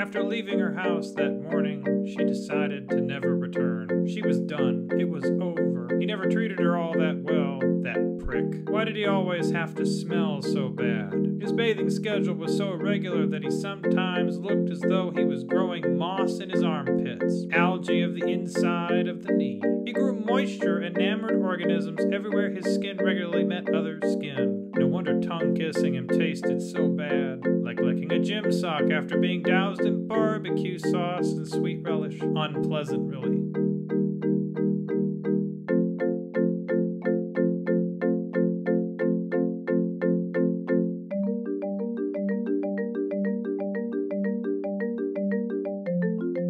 After leaving her house that morning, she decided to never return. She was done. It was over. He never treated her all that well, that prick. Why did he always have to smell so bad? His bathing schedule was so irregular that he sometimes looked as though he was growing moss in his armpits, algae of the inside of the knee. He grew moisture, enamored organisms everywhere his skin regularly met other skin. No wonder tongue kissing him tasted so bad, like licking a gym sock after being doused in barbecue sauce and sweet relish. Unpleasant, really.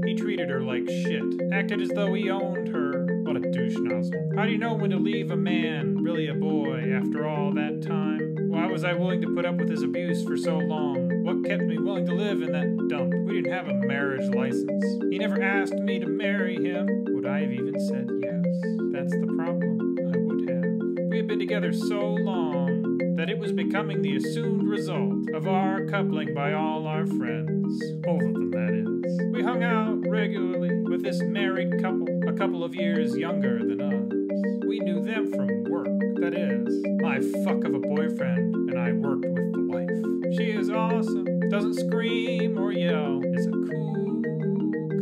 He treated her like shit, acted as though he owned her. What a douche nozzle. How do you know when to leave a man, really a boy, after all that time? Why was I willing to put up with his abuse for so long? What kept me willing to live in that dump? We didn't have a marriage license. He never asked me to marry him. Would I have even said yes? That's the problem. I would have. We had been together so long that it was becoming the assumed result of our coupling by all our friends. Both of them, that is. We hung out regularly with this married couple, a couple of years younger than us. We knew them from work. That is, my fuck of a boyfriend and I worked with the wife. She is awesome, doesn't scream or yell, is a cool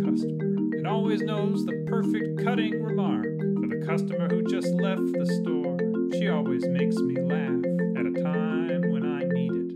customer, and always knows the perfect cutting remark for the customer who just left the store. She always makes me laugh at a time when I need it.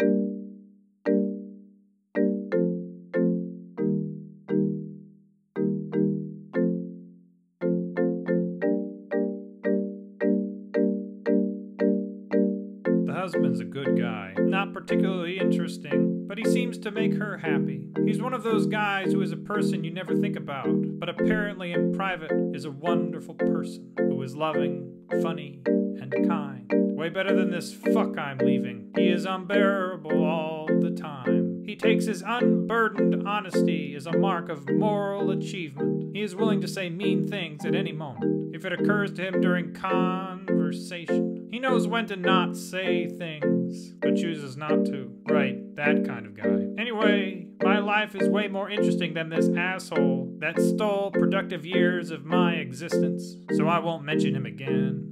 The husband's a good guy, not particularly interesting, but he seems to make her happy. He's one of those guys who is a person you never think about, but apparently in private is a wonderful person who is loving, funny, and kind. Way better than this fuck I'm leaving. He is unbearable all the time. He takes his unburdened honesty as a mark of moral achievement. He is willing to say mean things at any moment, if it occurs to him during conversation. He knows when to not say things, but chooses not to. Right, that kind of guy. Anyway, my life is way more interesting than this asshole that stole productive years of my existence, so I won't mention him again.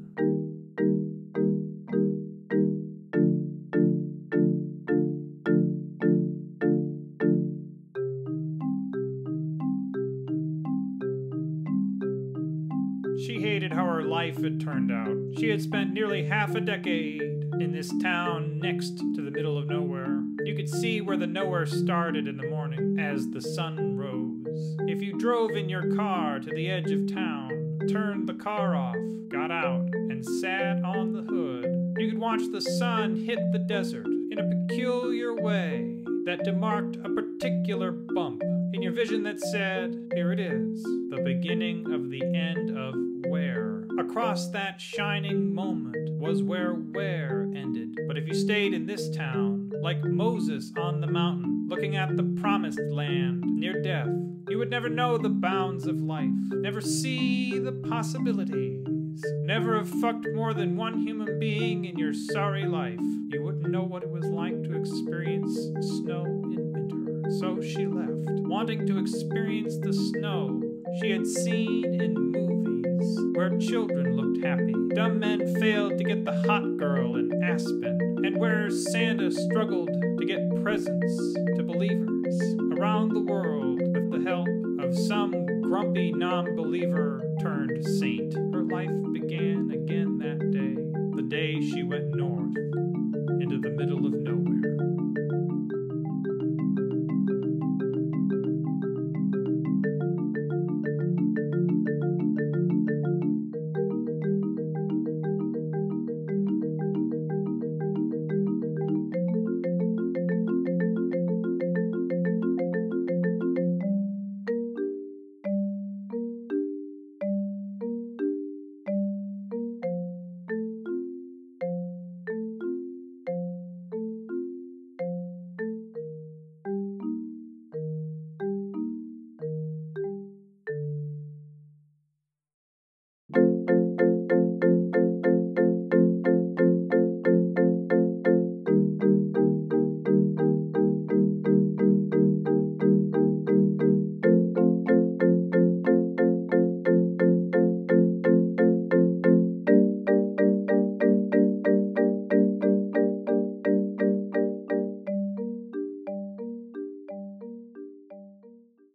She hated how her life had turned out. She had spent nearly half a decade in this town next to the middle of nowhere. You could see where the nowhere started in the morning as the sun rose. If you drove in your car to the edge of town, turned the car off, got out, and sat on the hood, you could watch the sun hit the desert in a peculiar way that demarked a particular bump in your vision that said, here it is, the beginning of the end of where. Across that shining moment was where ended. But if you stayed in this town, like Moses on the mountain, looking at the promised land near death, you would never know the bounds of life, never see the possibilities, never have fucked more than one human being in your sorry life. You wouldn't know what it was like to experience snow in winter. So she left, wanting to experience the snow she had seen in movies, where children looked happy, dumb men failed to get the hot girl in Aspen, and where Santa struggled to get presents to believers around the world with the help of some grumpy non-believer turned saint. Her life began again that day, the day she went north into the middle of